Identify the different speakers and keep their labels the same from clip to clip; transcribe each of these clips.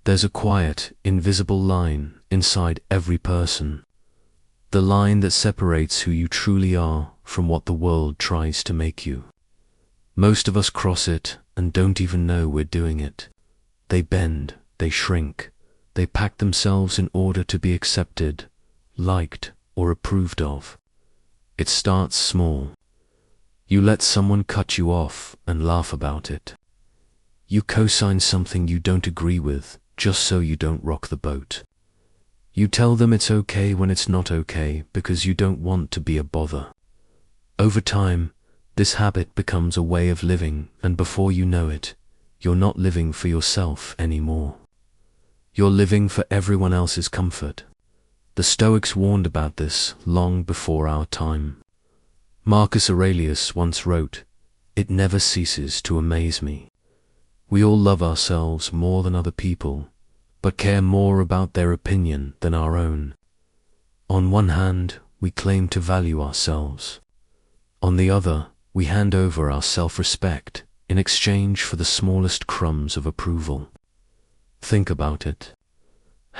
Speaker 1: There's a quiet, invisible line inside every person. The line that separates who you truly are from what the world tries to make you. Most of us cross it and don't even know we're doing it. They bend, they shrink, they pack themselves in order to be accepted, liked, or approved of. It starts small. You let someone cut you off and laugh about it. You co-sign something you don't agree with just so you don't rock the boat. You tell them it's okay when it's not okay because you don't want to be a bother. Over time, this habit becomes a way of living, and before you know it, you're not living for yourself anymore. You're living for everyone else's comfort. The Stoics warned about this long before our time. Marcus Aurelius once wrote, "It never ceases to amaze me." We all love ourselves more than other people, but care more about their opinion than our own. On one hand, we claim to value ourselves. On the other, we hand over our self-respect in exchange for the smallest crumbs of approval. Think about it.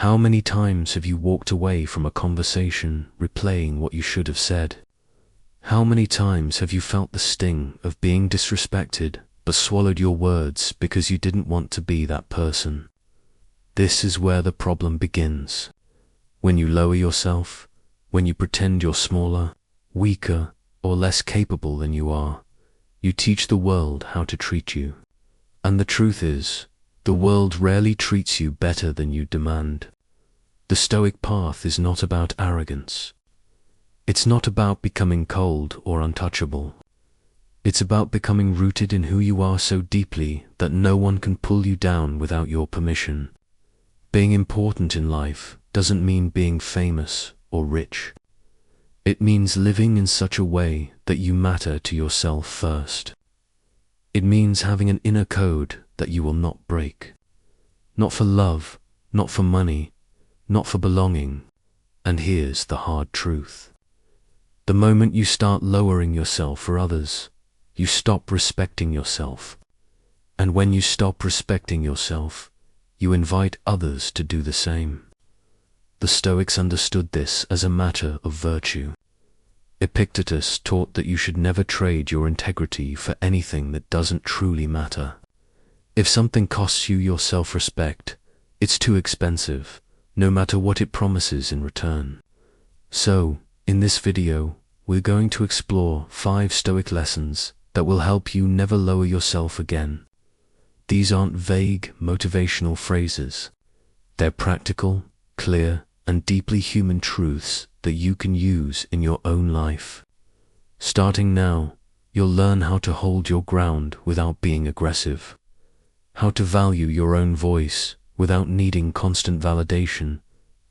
Speaker 1: How many times have you walked away from a conversation replaying what you should have said? How many times have you felt the sting of being disrespected but swallowed your words because you didn't want to be that person? This is where the problem begins. When you lower yourself, when you pretend you're smaller, weaker, or less capable than you are, you teach the world how to treat you. And the truth is, the world rarely treats you better than you demand. The Stoic path is not about arrogance. It's not about becoming cold or untouchable. It's about becoming rooted in who you are so deeply that no one can pull you down without your permission. Being important in life doesn't mean being famous or rich. It means living in such a way that you matter to yourself first. It means having an inner code that you will not break. Not for love, not for money, not for belonging. And here's the hard truth. The moment you start lowering yourself for others, you stop respecting yourself. And when you stop respecting yourself, you invite others to do the same. The Stoics understood this as a matter of virtue. Epictetus taught that you should never trade your integrity for anything that doesn't truly matter. If something costs you your self-respect, it's too expensive, no matter what it promises in return. So, in this video, we're going to explore 5 Stoic lessons that will help you never lower yourself again. These aren't vague, motivational phrases. They're practical, clear, and deeply human truths that you can use in your own life. Starting now, you'll learn how to hold your ground without being aggressive, how to value your own voice without needing constant validation,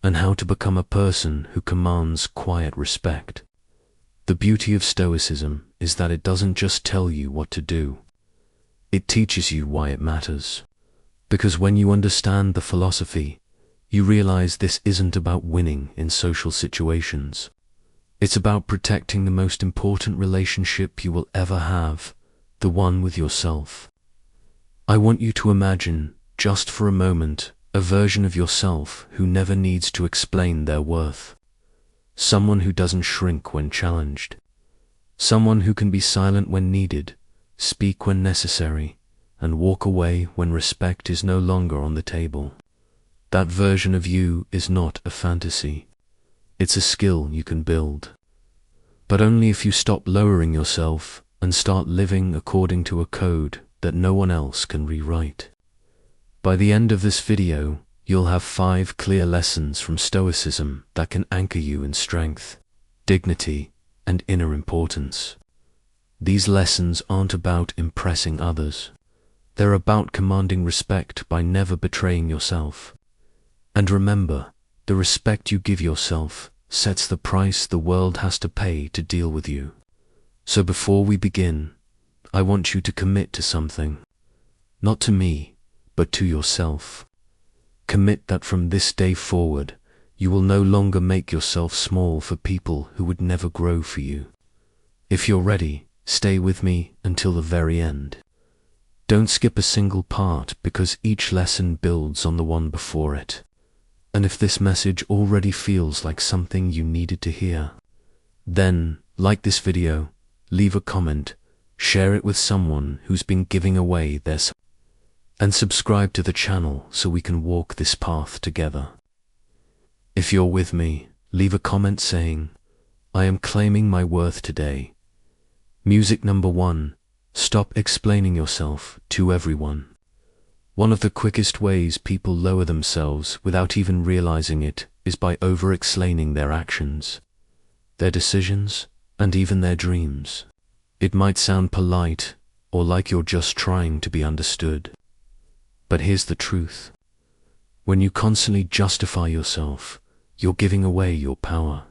Speaker 1: and how to become a person who commands quiet respect. The beauty of Stoicism is that it doesn't just tell you what to do. It teaches you why it matters. Because when you understand the philosophy, you realize this isn't about winning in social situations. It's about protecting the most important relationship you will ever have, the one with yourself. I want you to imagine, just for a moment, a version of yourself who never needs to explain their worth. Someone who doesn't shrink when challenged. Someone who can be silent when needed, speak when necessary, and walk away when respect is no longer on the table. That version of you is not a fantasy. It's a skill you can build. But only if you stop lowering yourself and start living according to a code that no one else can rewrite. By the end of this video, you'll have 5 clear lessons from Stoicism that can anchor you in strength, dignity, and inner importance. These lessons aren't about impressing others. They're about commanding respect by never betraying yourself. And remember, the respect you give yourself sets the price the world has to pay to deal with you. So before we begin, I want you to commit to something. Not to me, but to yourself. Commit that from this day forward, you will no longer make yourself small for people who would never grow for you. If you're ready, stay with me until the very end. Don't skip a single part, because each lesson builds on the one before it. And if this message already feels like something you needed to hear, then like this video, leave a comment, share it with someone who's been giving away their time, and subscribe to the channel so we can walk this path together. If you're with me, leave a comment saying, "I am claiming my worth today." Music number 1. Stop explaining yourself to everyone. One of the quickest ways people lower themselves without even realizing it is by over-explaining their actions, their decisions, and even their dreams. It might sound polite or like you're just trying to be understood. But here's the truth. When you constantly justify yourself, you're giving away your power.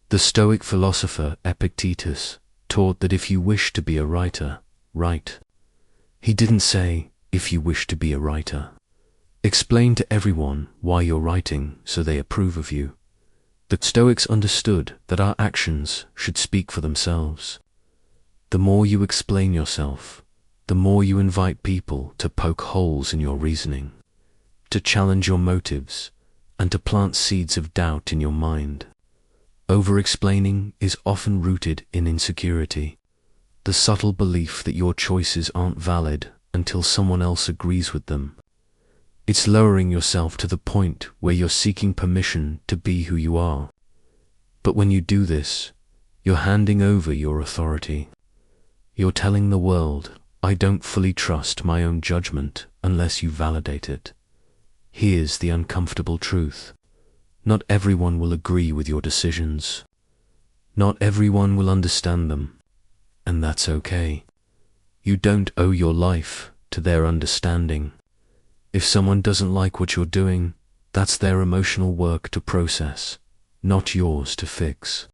Speaker 1: The Stoic philosopher Epictetus taught that if you wish to be a writer, write. He didn't say, if you wish to be a writer. Explain to everyone why you're writing so they approve of you. The Stoics understood that our actions should speak for themselves. The more you explain yourself, the more you invite people to poke holes in your reasoning, to challenge your motives, and to plant seeds of doubt in your mind. Over-explaining is often rooted in insecurity, the subtle belief that your choices aren't valid until someone else agrees with them. It's lowering yourself to the point where you're seeking permission to be who you are. But when you do this, you're handing over your authority. You're telling the world, "I don't fully trust my own judgment unless you validate it." Here's the uncomfortable truth. Not everyone will agree with your decisions. Not everyone will understand them. And that's okay. You don't owe your life to their understanding. If someone doesn't like what you're doing, that's their emotional work to process, not yours to fix.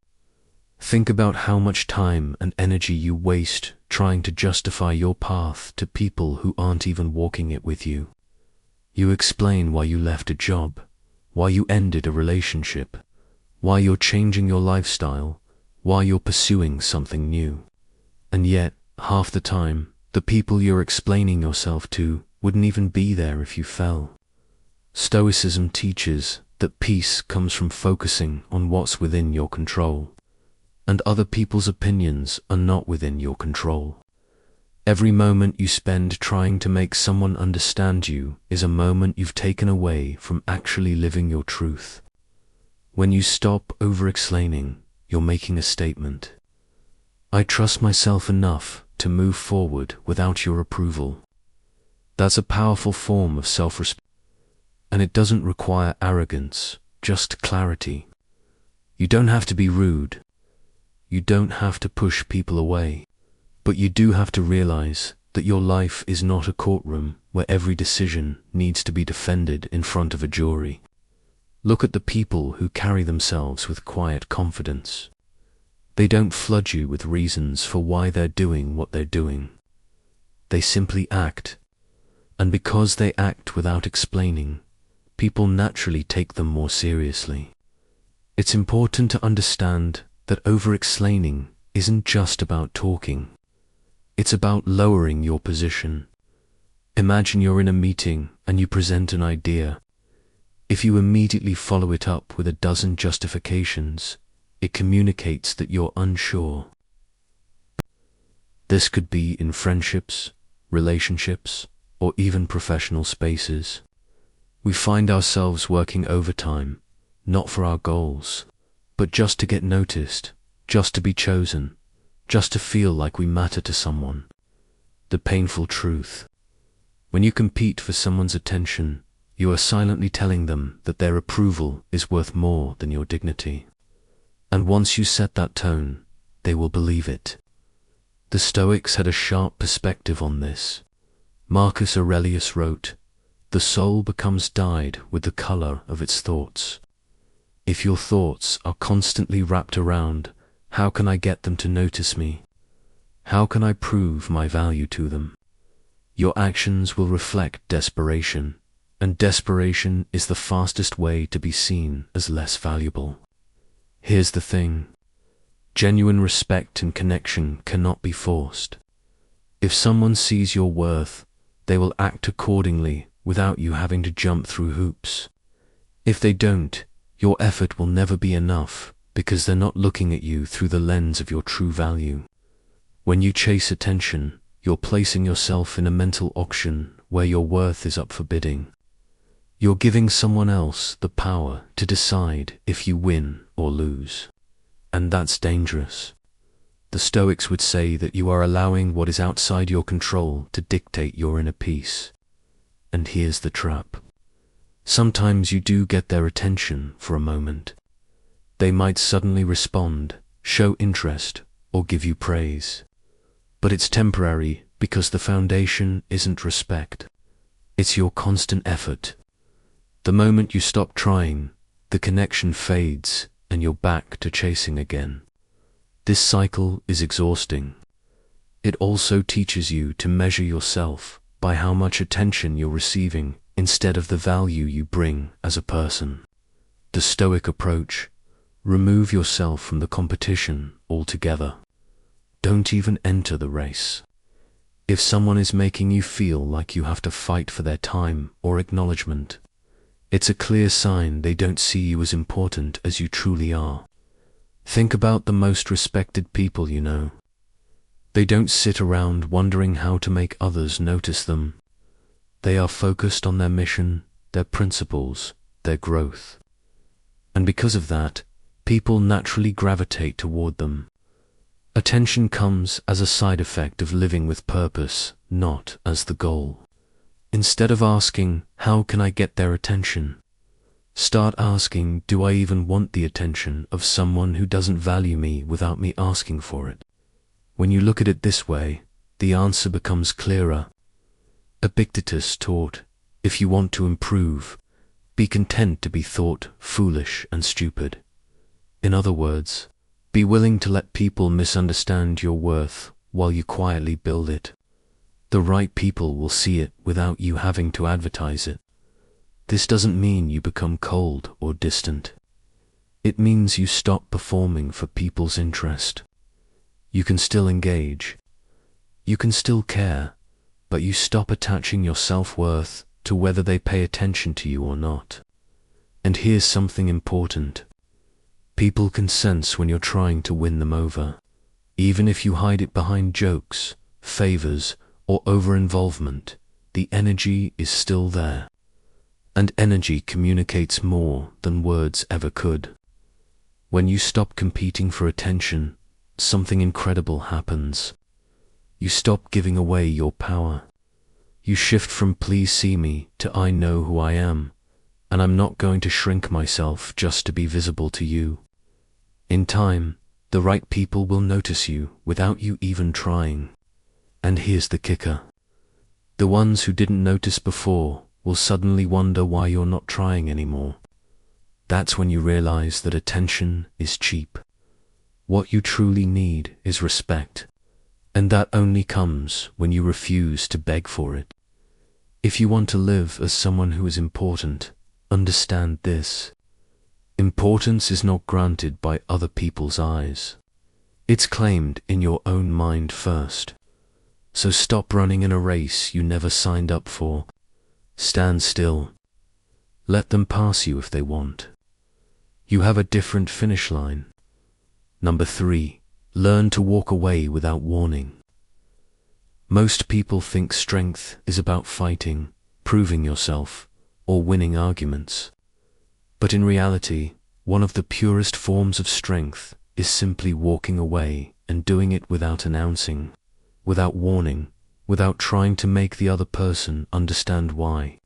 Speaker 1: Think about how much time and energy you waste trying to justify your path to people who aren't even walking it with you. You explain why you left a job, why you ended a relationship, why you're changing your lifestyle, why you're pursuing something new. And yet, half the time, the people you're explaining yourself to wouldn't even be there if you fell. Stoicism teaches that peace comes from focusing on what's within your control, and other people's opinions are not within your control. Every moment you spend trying to make someone understand you is a moment you've taken away from actually living your truth. When you stop over-explaining, you're making a statement. I trust myself enough to move forward without your approval. That's a powerful form of self-respect, and it doesn't require arrogance, just clarity. You don't have to be rude. You don't have to push people away. But you do have to realize that your life is not a courtroom where every decision needs to be defended in front of a jury. Look at the people who carry themselves with quiet confidence. They don't flood you with reasons for why they're doing what they're doing. They simply act. And because they act without explaining, people naturally take them more seriously. It's important to understand that over-explaining isn't just about talking. It's about lowering your position. Imagine you're in a meeting and you present an idea. If you immediately follow it up with a dozen justifications, it communicates that you're unsure. This could be in friendships, relationships, or even professional spaces. We find ourselves working overtime, not for our goals, but just to get noticed, just to be chosen, just to feel like we matter to someone. The painful truth. When you compete for someone's attention, you are silently telling them that their approval is worth more than your dignity. And once you set that tone, they will believe it. The Stoics had a sharp perspective on this. Marcus Aurelius wrote, "The soul becomes dyed with the color of its thoughts." If your thoughts are constantly wrapped around, "How can I get them to notice me? How can I prove my value to them?" your actions will reflect desperation, and desperation is the fastest way to be seen as less valuable. Here's the thing. Genuine respect and connection cannot be forced. If someone sees your worth, they will act accordingly without you having to jump through hoops. If they don't, your effort will never be enough because they're not looking at you through the lens of your true value. When you chase attention, you're placing yourself in a mental auction where your worth is up for bidding. You're giving someone else the power to decide if you win or lose. And that's dangerous. The Stoics would say that you are allowing what is outside your control to dictate your inner peace. And here's the trap. Sometimes you do get their attention for a moment. They might suddenly respond, show interest, or give you praise. But it's temporary because the foundation isn't respect. It's your constant effort. The moment you stop trying, the connection fades and you're back to chasing again. This cycle is exhausting. It also teaches you to measure yourself by how much attention you're receiving instead of the value you bring as a person. The Stoic approach: remove yourself from the competition altogether. Don't even enter the race. If someone is making you feel like you have to fight for their time or acknowledgement, it's a clear sign they don't see you as important as you truly are. Think about the most respected people you know. They don't sit around wondering how to make others notice them. They are focused on their mission, their principles, their growth. And because of that, people naturally gravitate toward them. Attention comes as a side effect of living with purpose, not as the goal. Instead of asking, how can I get their attention? Start asking, do I even want the attention of someone who doesn't value me without me asking for it? When you look at it this way, the answer becomes clearer. Epictetus taught, if you want to improve, be content to be thought foolish and stupid. In other words, be willing to let people misunderstand your worth while you quietly build it. The right people will see it without you having to advertise it. This doesn't mean you become cold or distant. It means you stop performing for people's interest. You can still engage. You can still care, but you stop attaching your self-worth to whether they pay attention to you or not. And here's something important. People can sense when you're trying to win them over. Even if you hide it behind jokes, favors, or over-involvement, the energy is still there. And energy communicates more than words ever could. When you stop competing for attention, something incredible happens. You stop giving away your power. You shift from please see me to I know who I am, and I'm not going to shrink myself just to be visible to you. In time, the right people will notice you without you even trying. And here's the kicker. The ones who didn't notice before will suddenly wonder why you're not trying anymore. That's when you realize that attention is cheap. What you truly need is respect, and that only comes when you refuse to beg for it. If you want to live as someone who is important, understand this. Importance is not granted by other people's eyes. It's claimed in your own mind first. So stop running in a race you never signed up for. Stand still. Let them pass you if they want. You have a different finish line. Number 3, learn to walk away without warning. Most people think strength is about fighting, proving yourself, or winning arguments. But in reality, one of the purest forms of strength is simply walking away and doing it without announcing, without warning, without trying to make the other person understand why.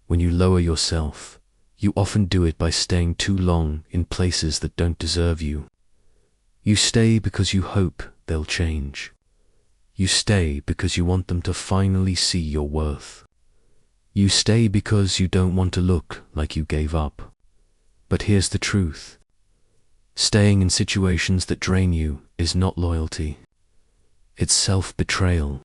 Speaker 1: When you lower yourself, you often do it by staying too long in places that don't deserve you. You stay because you hope they'll change. You stay because you want them to finally see your worth. You stay because you don't want to look like you gave up. But here's the truth. Staying in situations that drain you is not loyalty. It's self-betrayal.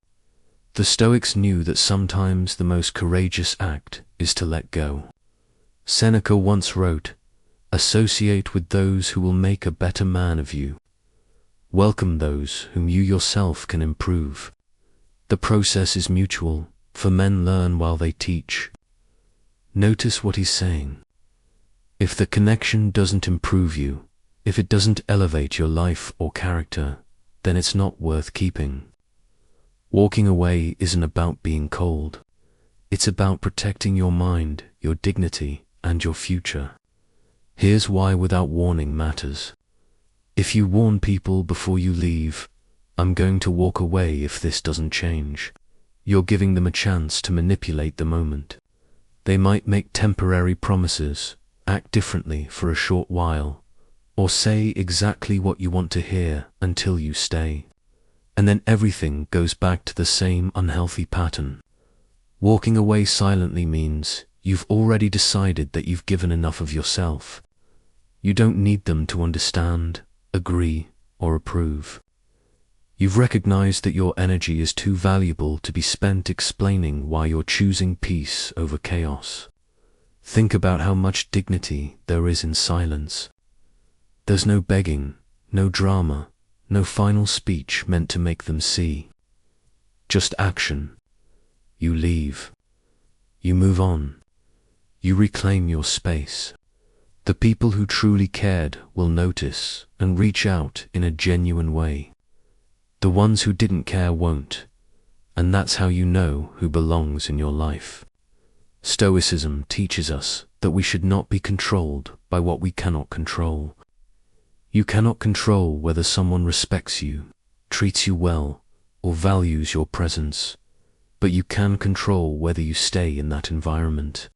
Speaker 1: The Stoics knew that sometimes the most courageous act is to let go. Seneca once wrote, "Associate with those who will make a better man of you. Welcome those whom you yourself can improve. The process is mutual, for men learn while they teach. Notice what he's saying. If the connection doesn't improve you, if it doesn't elevate your life or character, then it's not worth keeping. Walking away isn't about being cold. It's about protecting your mind, your dignity, and your future. Here's why without warning matters. If you warn people before you leave, "I'm going to walk away if this doesn't change," you're giving them a chance to manipulate the moment. They might make temporary promises, act differently for a short while, or say exactly what you want to hear until you stay. And then everything goes back to the same unhealthy pattern. Walking away silently means you've already decided that you've given enough of yourself. You don't need them to understand, agree, or approve. You've recognized that your energy is too valuable to be spent explaining why you're choosing peace over chaos. Think about how much dignity there is in silence. There's no begging, no drama, no final speech meant to make them see. Just action. You leave. You move on. You reclaim your space. The people who truly cared will notice and reach out in a genuine way. The ones who didn't care won't, and that's how you know who belongs in your life. Stoicism teaches us that we should not be controlled by what we cannot control. You cannot control whether someone respects you, treats you well, or values your presence, but you can control whether you stay in that environment.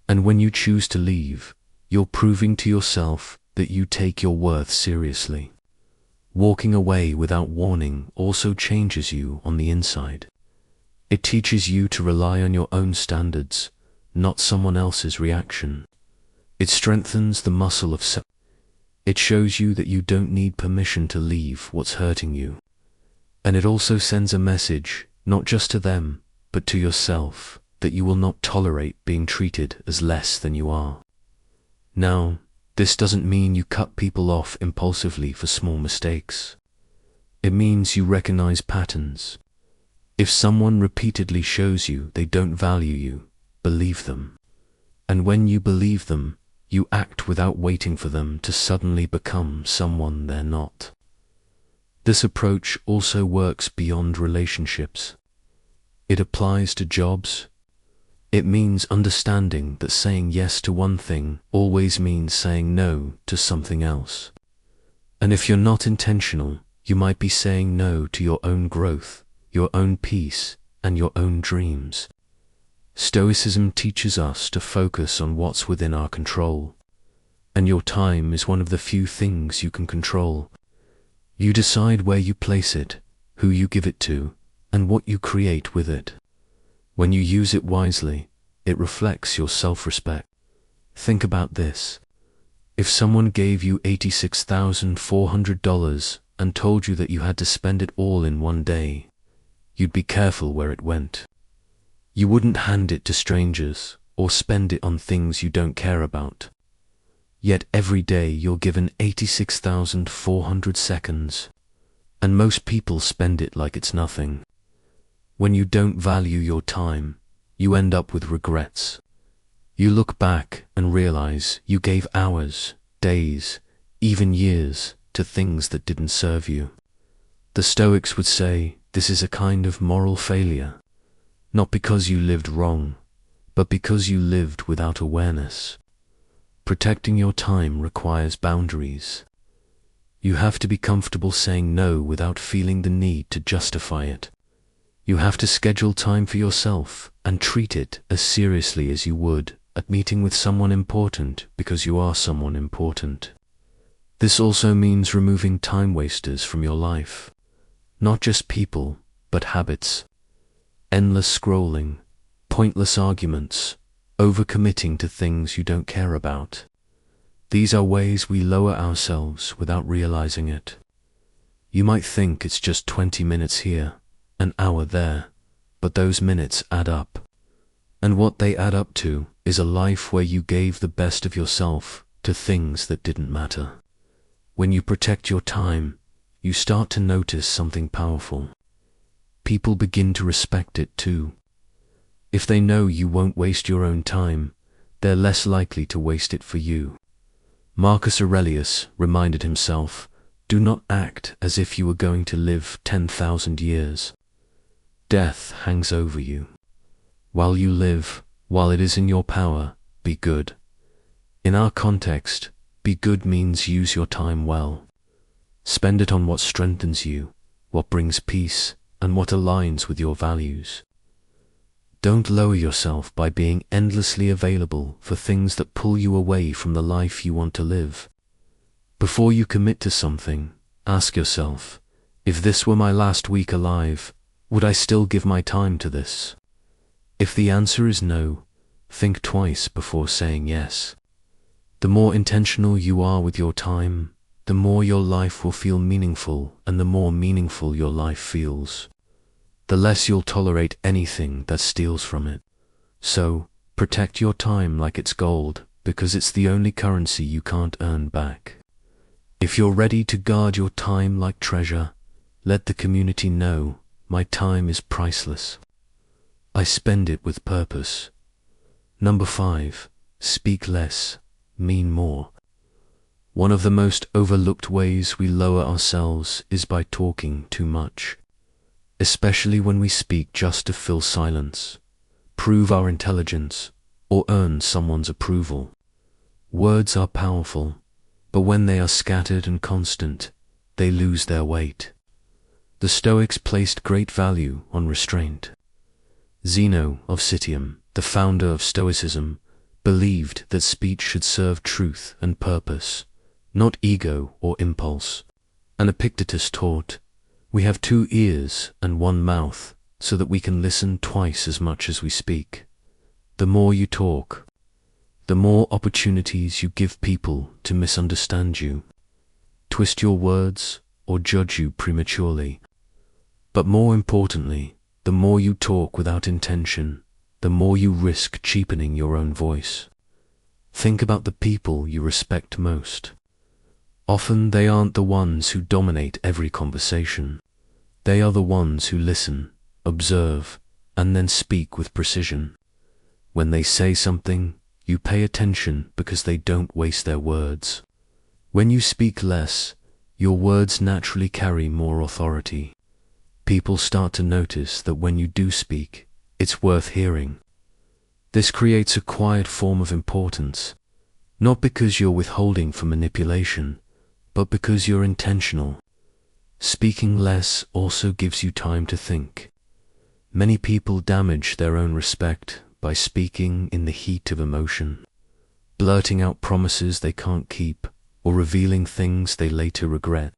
Speaker 1: And when you choose to leave, you're proving to yourself that you take your worth seriously. Walking away without warning also changes you on the inside. It teaches you to rely on your own standards, not someone else's reaction. It strengthens the muscle of self. It shows you that you don't need permission to leave what's hurting you. And it also sends a message, not just to them, but to yourself, that you will not tolerate being treated as less than you are. Now, this doesn't mean you cut people off impulsively for small mistakes. It means you recognize patterns. If someone repeatedly shows you they don't value you, believe them. And when you believe them, you act without waiting for them to suddenly become someone they're not. This approach also works beyond relationships. It applies to jobs. It means understanding that saying yes to one thing always means saying no to something else. And if you're not intentional, you might be saying no to your own growth, your own peace, and your own dreams. Stoicism teaches us to focus on what's within our control. And your time is one of the few things you can control. You decide where you place it, who you give it to, and what you create with it. When you use it wisely, it reflects your self-respect. Think about this. If someone gave you $86,400 and told you that you had to spend it all in one day, you'd be careful where it went. You wouldn't hand it to strangers or spend it on things you don't care about. Yet every day you're given 86,400 seconds, and most people spend it like it's nothing. When you don't value your time, you end up with regrets. You look back and realize you gave hours, days, even years to things that didn't serve you. The Stoics would say this is a kind of moral failure, not because you lived wrong, but because you lived without awareness. Protecting your time requires boundaries. You have to be comfortable saying no without feeling the need to justify it. You have to schedule time for yourself and treat it as seriously as you would at meeting with someone important because you are someone important. This also means removing time wasters from your life. Not just people, but habits. Endless scrolling, pointless arguments, overcommitting to things you don't care about. These are ways we lower ourselves without realizing it. You might think it's just 20 minutes here, an hour there, but those minutes add up. And what they add up to is a life where you gave the best of yourself to things that didn't matter. When you protect your time, you start to notice something powerful. people begin to respect it too. If they know you won't waste your own time, they're less likely to waste it for you. Marcus Aurelius reminded himself, "Do not act as if you were going to live 10,000 years. Death hangs over you. While you live, while it is in your power, be good." In our context, be good means use your time well. Spend it on what strengthens you, what brings peace, and what aligns with your values. Don't lower yourself by being endlessly available for things that pull you away from the life you want to live. Before you commit to something, ask yourself, if this were my last week alive, would I still give my time to this? If the answer is no, think twice before saying yes. The more intentional you are with your time, the more your life will feel meaningful, and the more meaningful your life feels, the less you'll tolerate anything that steals from it. So, protect your time like it's gold, because it's the only currency you can't earn back. If you're ready to guard your time like treasure, let the community know, my time is priceless. I spend it with purpose. Number 5, speak less, mean more. One of the most overlooked ways we lower ourselves is by talking too much, especially when we speak just to fill silence, prove our intelligence, or earn someone's approval. Words are powerful, but when they are scattered and constant, they lose their weight. The Stoics placed great value on restraint. Zeno of Citium, the founder of Stoicism, believed that speech should serve truth and purpose, not ego or impulse. And Epictetus taught, "We have 2 ears and 1 mouth, so that we can listen twice as much as we speak." The more you talk, the more opportunities you give people to misunderstand you, twist your words, or judge you prematurely. But more importantly, the more you talk without intention, the more you risk cheapening your own voice. Think about the people you respect most. Often they aren't the ones who dominate every conversation. They are the ones who listen, observe, and then speak with precision. When they say something, you pay attention because they don't waste their words. When you speak less, your words naturally carry more authority. People start to notice that when you do speak, it's worth hearing. This creates a quiet form of importance, not because you're withholding for manipulation, but because you're intentional. Speaking less also gives you time to think. Many people damage their own respect by speaking in the heat of emotion, blurting out promises they can't keep, or revealing things they later regret.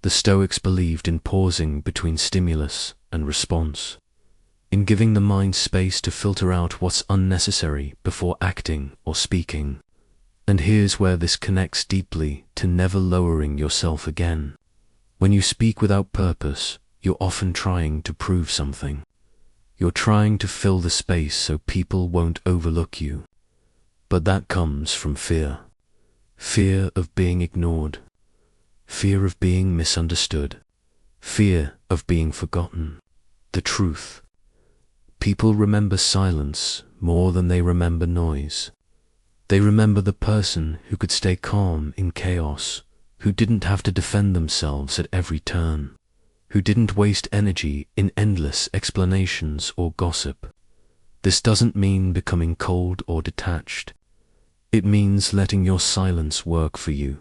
Speaker 1: The Stoics believed in pausing between stimulus and response, in giving the mind space to filter out what's unnecessary before acting or speaking. And here's where this connects deeply to never lowering yourself again. When you speak without purpose, you're often trying to prove something. You're trying to fill the space so people won't overlook you. But that comes from fear. Fear of being ignored. Fear of being misunderstood. Fear of being forgotten. The truth. People remember silence more than they remember noise. They remember the person who could stay calm in chaos, who didn't have to defend themselves at every turn, who didn't waste energy in endless explanations or gossip. This doesn't mean becoming cold or detached. It means letting your silence work for you.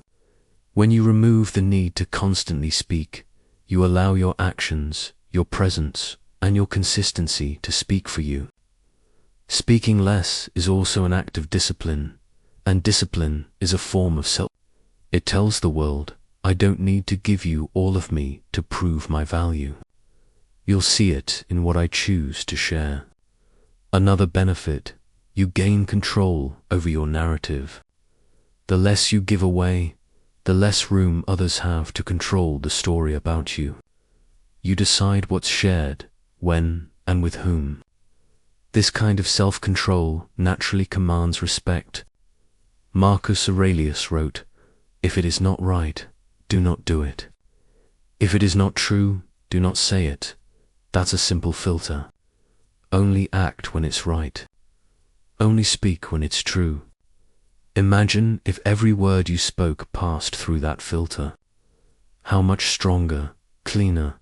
Speaker 1: When you remove the need to constantly speak, you allow your actions, your presence, and your consistency to speak for you. Speaking less is also an act of discipline, and discipline is a form of self. It tells the world, I don't need to give you all of me to prove my value. You'll see it in what I choose to share. Another benefit, you gain control over your narrative. The less you give away, the less room others have to control the story about you. You decide what's shared, when, and with whom. This kind of self-control naturally commands respect. Marcus Aurelius wrote, "If it is not right, do not do it. If it is not true, do not say it. That's a simple filter. Only act when it's right. Only speak when it's true. Imagine if every word you spoke passed through that filter. How much stronger, cleaner,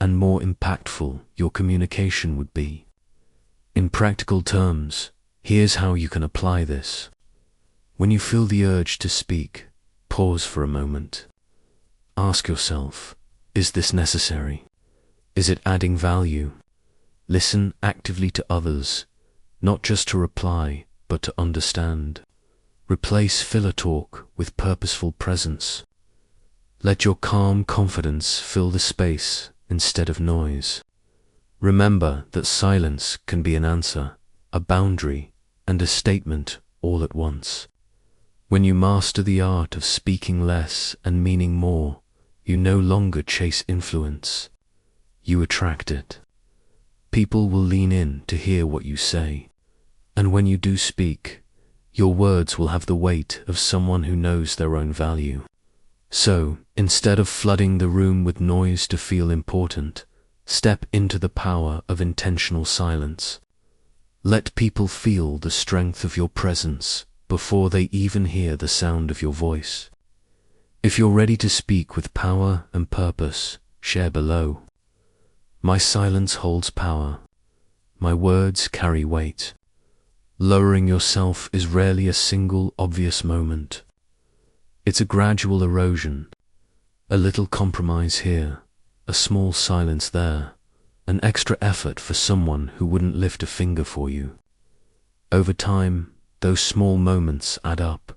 Speaker 1: and more impactful your communication would be. In practical terms, here's how you can apply this. When you feel the urge to speak, pause for a moment. Ask yourself, is this necessary? Is it adding value? Listen actively to others, not just to reply, but to understand. Replace filler talk with purposeful presence. Let your calm confidence fill the space instead of noise. Remember that silence can be an answer, a boundary, and a statement all at once. When you master the art of speaking less and meaning more, you no longer chase influence. You attract it. People will lean in to hear what you say, and when you do speak, your words will have the weight of someone who knows their own value. So, instead of flooding the room with noise to feel important, step into the power of intentional silence. Let people feel the strength of your presence before they even hear the sound of your voice. If you're ready to speak with power and purpose, share below. My silence holds power. My words carry weight. Lowering yourself is rarely a single obvious moment. It's a gradual erosion, a little compromise here, a small silence there, an extra effort for someone who wouldn't lift a finger for you. Over time, those small moments add up.